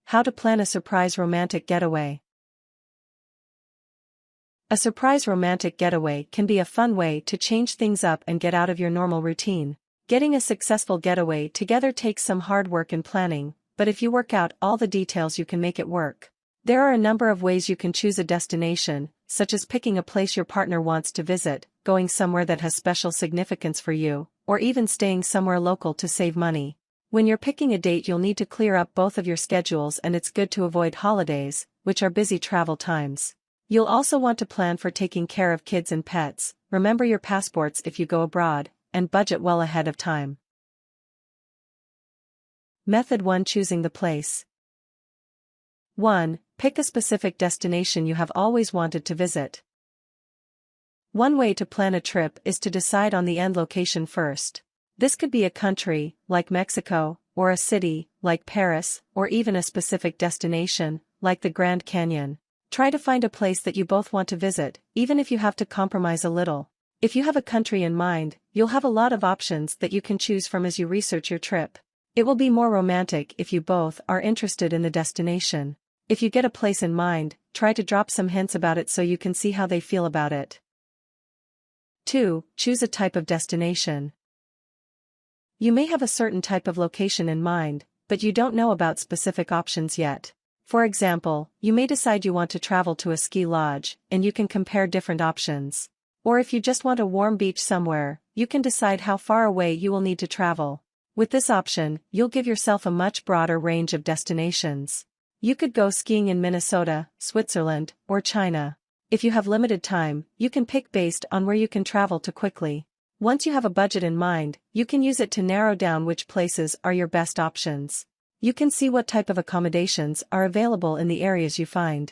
How to plan a surprise romantic getaway. A surprise romantic getaway can be a fun way to change things up and get out of your normal routine. Getting a successful getaway together takes some hard work and planning, but if you work out all the details you can make it work. There are a number of ways you can choose a destination, such as picking a place your partner wants to visit, going somewhere that has special significance for you, or even staying somewhere local to save money. When you're picking a date, you'll need to clear up both of your schedules, and it's good to avoid holidays, which are busy travel times. You'll also want to plan for taking care of kids and pets, remember your passports if you go abroad, and budget well ahead of time. Method 1: Choosing the place. 1. Pick a specific destination you have always wanted to visit. One way to plan a trip is to decide on the end location first. This could be a country, like Mexico, or a city, like Paris, or even a specific destination, like the Grand Canyon. Try to find a place that you both want to visit, even if you have to compromise a little. If you have a country in mind, you'll have a lot of options that you can choose from as you research your trip. It will be more romantic if you both are interested in the destination. If you get a place in mind, try to drop some hints about it so you can see how they feel about it. 2. Choose a type of destination. You may have a certain type of location in mind, but you don't know about specific options yet. For example, you may decide you want to travel to a ski lodge, and you can compare different options. Or if you just want a warm beach somewhere, you can decide how far away you will need to travel. With this option, you'll give yourself a much broader range of destinations. You could go skiing in Minnesota, Switzerland, or China. If you have limited time, you can pick based on where you can travel to quickly. Once you have a budget in mind, you can use it to narrow down which places are your best options. You can see what type of accommodations are available in the areas you find.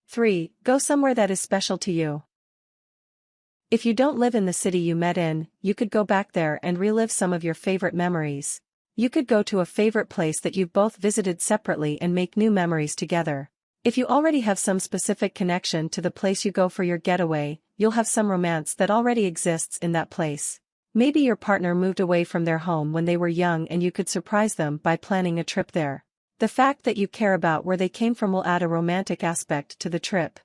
3. Go somewhere that is special to you. If you don't live in the city you met in, you could go back there and relive some of your favorite memories. You could go to a favorite place that you've both visited separately and make new memories together. If you already have some specific connection to the place you go for your getaway, you'll have some romance that already exists in that place. Maybe your partner moved away from their home when they were young and you could surprise them by planning a trip there. The fact that you care about where they came from will add a romantic aspect to the trip.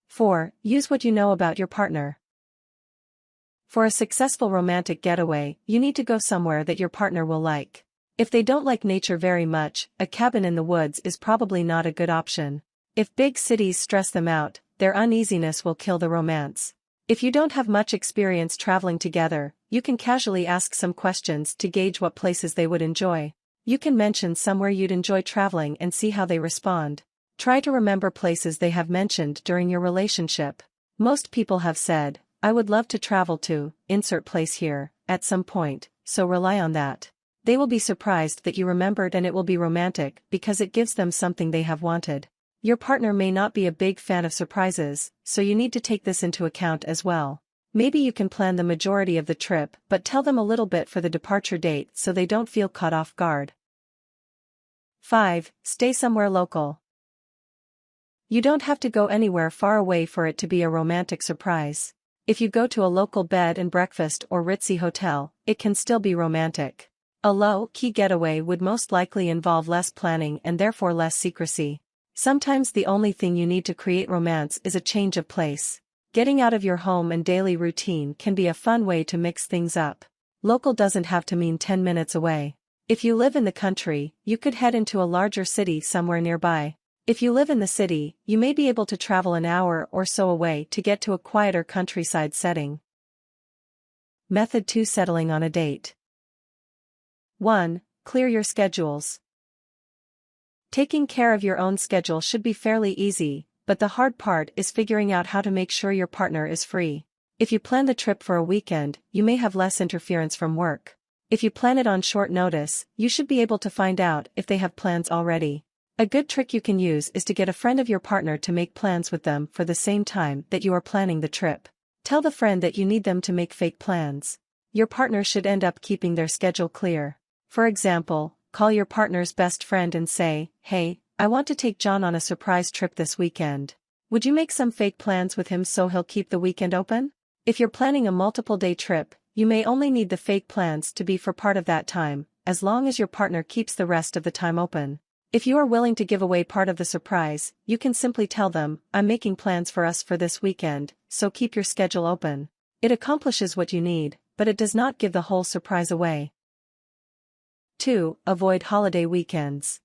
4. Use what you know about your partner. For a successful romantic getaway, you need to go somewhere that your partner will like. If they don't like nature very much, a cabin in the woods is probably not a good option. If big cities stress them out, their uneasiness will kill the romance. If you don't have much experience traveling together, you can casually ask some questions to gauge what places they would enjoy. You can mention somewhere you'd enjoy traveling and see how they respond. Try to remember places they have mentioned during your relationship. Most people have said, "I would love to travel to, insert place here," at some point, so rely on that. They will be surprised that you remembered, and it will be romantic because it gives them something they have wanted. Your partner may not be a big fan of surprises, so you need to take this into account as well. Maybe you can plan the majority of the trip but tell them a little bit for the departure date so they don't feel caught off guard. 5. Stay somewhere local. You don't have to go anywhere far away for it to be a romantic surprise. If you go to a local bed and breakfast or ritzy hotel, it can still be romantic. A low-key getaway would most likely involve less planning and therefore less secrecy. Sometimes the only thing you need to create romance is a change of place. Getting out of your home and daily routine can be a fun way to mix things up. Local doesn't have to mean 10 minutes away. If you live in the country, you could head into a larger city somewhere nearby. If you live in the city, you may be able to travel an hour or so away to get to a quieter countryside setting. Method 2: Settling on a date. 1. Clear your schedules. Taking care of your own schedule should be fairly easy, but the hard part is figuring out how to make sure your partner is free. If you plan the trip for a weekend, you may have less interference from work. If you plan it on short notice, you should be able to find out if they have plans already. A good trick you can use is to get a friend of your partner to make plans with them for the same time that you are planning the trip. Tell the friend that you need them to make fake plans. Your partner should end up keeping their schedule clear. For example, call your partner's best friend and say, "Hey, I want to take John on a surprise trip this weekend. Would you make some fake plans with him so he'll keep the weekend open?" If you're planning a multiple-day trip, you may only need the fake plans to be for part of that time, as long as your partner keeps the rest of the time open. If you are willing to give away part of the surprise, you can simply tell them, "I'm making plans for us for this weekend, so keep your schedule open." It accomplishes what you need, but it does not give the whole surprise away. 2. Avoid holiday weekends.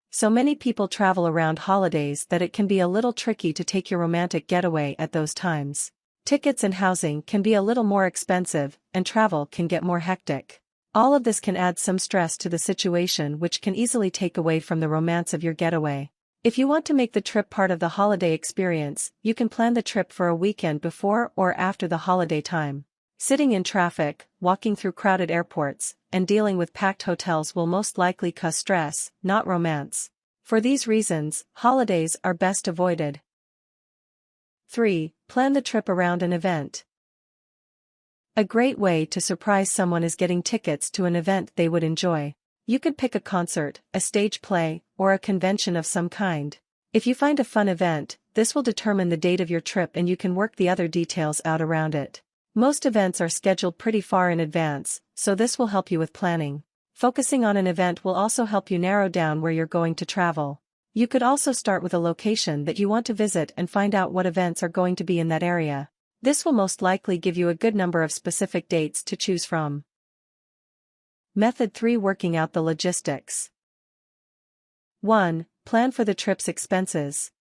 So many people travel around holidays that it can be a little tricky to take your romantic getaway at those times. Tickets and housing can be a little more expensive, and travel can get more hectic. All of this can add some stress to the situation, which can easily take away from the romance of your getaway. If you want to make the trip part of the holiday experience, you can plan the trip for a weekend before or after the holiday time. Sitting in traffic, walking through crowded airports, and dealing with packed hotels will most likely cause stress, not romance. For these reasons, holidays are best avoided. 3. Plan the trip around an event. A great way to surprise someone is getting tickets to an event they would enjoy. You could pick a concert, a stage play, or a convention of some kind. If you find a fun event, this will determine the date of your trip and you can work the other details out around it. Most events are scheduled pretty far in advance, so this will help you with planning. Focusing on an event will also help you narrow down where you're going to travel. You could also start with a location that you want to visit and find out what events are going to be in that area. This will most likely give you a good number of specific dates to choose from. Method 3. Working out the logistics. 1. Plan for the trip's expenses.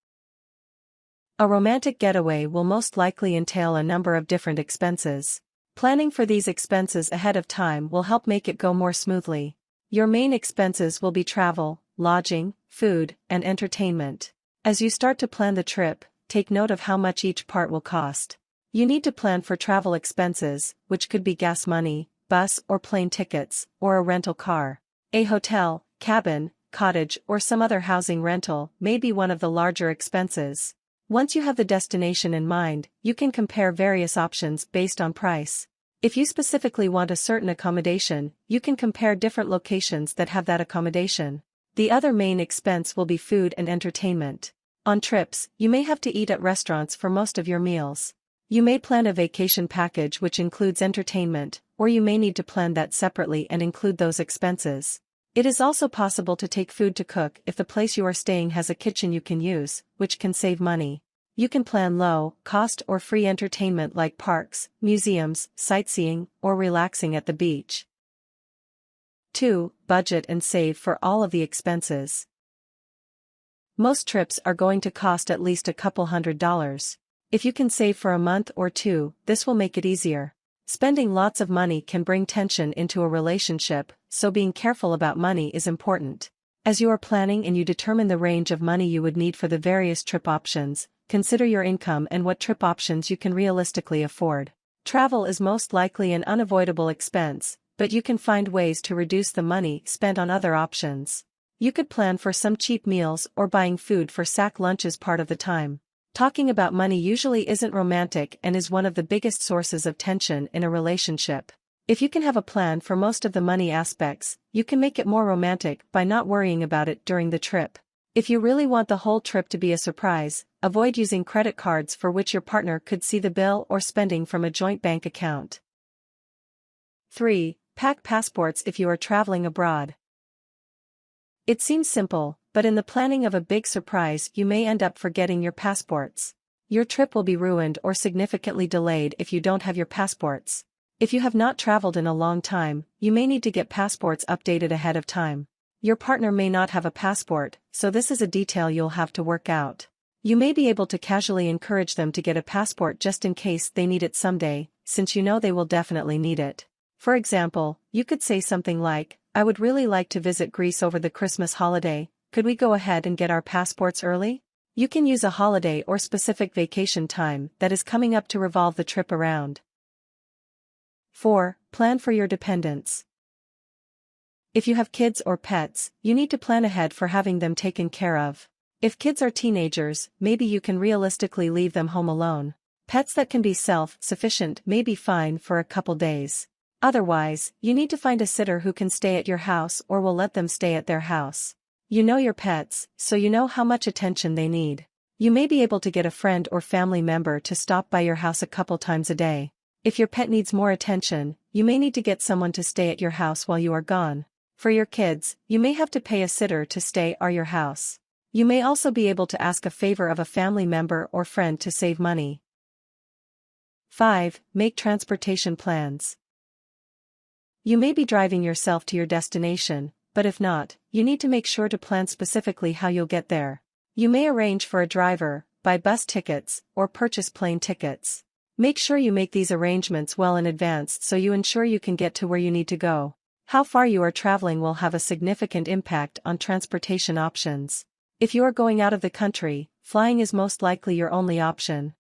A romantic getaway will most likely entail a number of different expenses. Planning for these expenses ahead of time will help make it go more smoothly. Your main expenses will be travel, lodging, food, and entertainment. As you start to plan the trip, take note of how much each part will cost. You need to plan for travel expenses, which could be gas money, bus or plane tickets, or a rental car. A hotel, cabin, cottage, or some other housing rental may be one of the larger expenses. Once you have the destination in mind, you can compare various options based on price. If you specifically want a certain accommodation, you can compare different locations that have that accommodation. The other main expense will be food and entertainment. On trips, you may have to eat at restaurants for most of your meals. You may plan a vacation package which includes entertainment, or you may need to plan that separately and include those expenses. It is also possible to take food to cook if the place you are staying has a kitchen you can use, which can save money. You can plan low-cost or free entertainment like parks, museums, sightseeing, or relaxing at the beach. 2. Budget and save for all of the expenses. Most trips are going to cost at least a couple $100s. If you can save for a month or two, this will make it easier. Spending lots of money can bring tension into a relationship, so being careful about money is important. As you are planning and you determine the range of money you would need for the various trip options, consider your income and what trip options you can realistically afford. Travel is most likely an unavoidable expense, but you can find ways to reduce the money spent on other options. You could plan for some cheap meals or buying food for sack lunches part of the time. Talking about money usually isn't romantic and is one of the biggest sources of tension in a relationship. If you can have a plan for most of the money aspects, you can make it more romantic by not worrying about it during the trip. If you really want the whole trip to be a surprise, avoid using credit cards for which your partner could see the bill or spending from a joint bank account. 3. Pack passports if you are traveling abroad. It seems simple, but in the planning of a big surprise you may end up forgetting your passports. Your trip will be ruined or significantly delayed if you don't have your passports. If you have not traveled in a long time, you may need to get passports updated ahead of time. Your partner may not have a passport, so this is a detail you'll have to work out. You may be able to casually encourage them to get a passport just in case they need it someday, since you know they will definitely need it. For example, you could say something like, "I would really like to visit Greece over the Christmas holiday. Could we go ahead and get our passports early?" You can use a holiday or specific vacation time that is coming up to revolve the trip around. 4. Plan for your dependents. If you have kids or pets, you need to plan ahead for having them taken care of. If kids are teenagers, maybe you can realistically leave them home alone. Pets that can be self-sufficient may be fine for a couple days. Otherwise, you need to find a sitter who can stay at your house or will let them stay at their house. You know your pets, so you know how much attention they need. You may be able to get a friend or family member to stop by your house a couple times a day. If your pet needs more attention, you may need to get someone to stay at your house while you are gone. For your kids, you may have to pay a sitter to stay at your house. You may also be able to ask a favor of a family member or friend to save money. 5. Make transportation plans. You may be driving yourself to your destination, but if not, you need to make sure to plan specifically how you'll get there. You may arrange for a driver, buy bus tickets, or purchase plane tickets. Make sure you make these arrangements well in advance so you ensure you can get to where you need to go. How far you are traveling will have a significant impact on transportation options. If you are going out of the country, flying is most likely your only option.